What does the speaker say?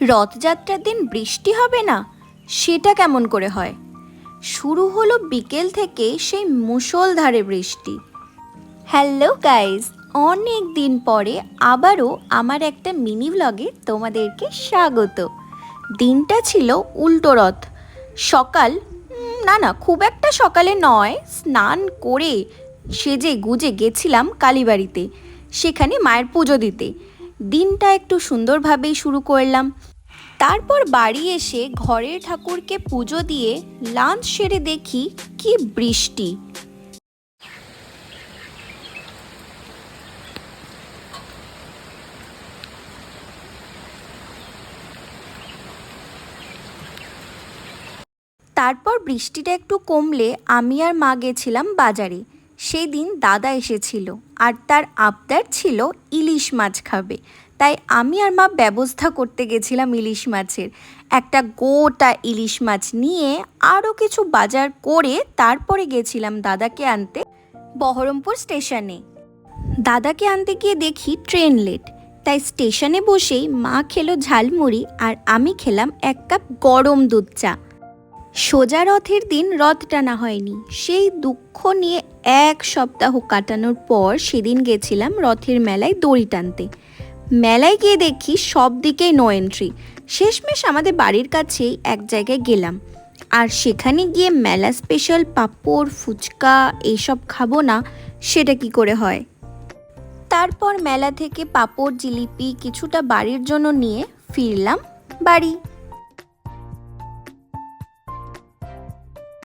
রথযাত্রার দিন বৃষ্টি হবে না, সেটা কেমন করে হয়? শুরু হলো বিকেল থেকে সেই মুষলধারে বৃষ্টি। হ্যালো গাইস, অনেক দিন পরে আবারও আমার একটা মিনি ব্লগে তোমাদেরকে স্বাগত। দিনটা ছিল উল্টো রথ। সকাল না খুব একটা সকালে নয়, স্নান করে সেজে গুজে গেছিলাম কালীবাড়িতে, সেখানে মায়ের পুজো দিতে। দিনটা একটু সুন্দরভাবেই শুরু করলাম। তারপর বাড়ি এসে ঘরের ঠাকুরকে পুজো দিয়ে লাঞ্চ সেরে দেখি কি বৃষ্টি। তারপর বৃষ্টিটা একটু কমলে আমি আর মা গেছিলাম বাজারে। সেই দিন দাদা এসেছিল আর তার আবদার ছিল ইলিশ মাছ খাবে, তাই আমি আর মা ব্যবস্থা করতে গেছিলাম ইলিশ মাছের। একটা গোটা ইলিশ মাছ নিয়ে আরও কিছু বাজার করে তারপরে গেছিলাম দাদাকে আনতে বহরমপুর স্টেশনে। দাদাকে আনতে গিয়ে দেখি ট্রেন লেট, তাই স্টেশনে বসেই মা খেলো ঝালমুড়ি আর আমি খেলাম 1 কাপ গরম দুধ চা। সোজা রথের দিন রথ টানা হয়নি, সেই দুঃখ নিয়ে 1 সপ্তাহ কাটানোর পর সেদিন গেছিলাম রথের মেলায় দড়ি টানতে। মেলায় গিয়ে দেখি সব দিকেই নো এন্ট্রি। শেষমেশ আমাদের বাড়ির কাছেই এক জায়গায় গেলাম, আর সেখানে গিয়ে মেলা স্পেশাল পাঁপড় ফুচকা এইসব খাবো না, সেটা কি করে হয়। তারপর মেলা থেকে পাঁপড় জিলিপি কিছুটা বাড়ির জন্য নিয়ে ফিরলাম বাড়ি।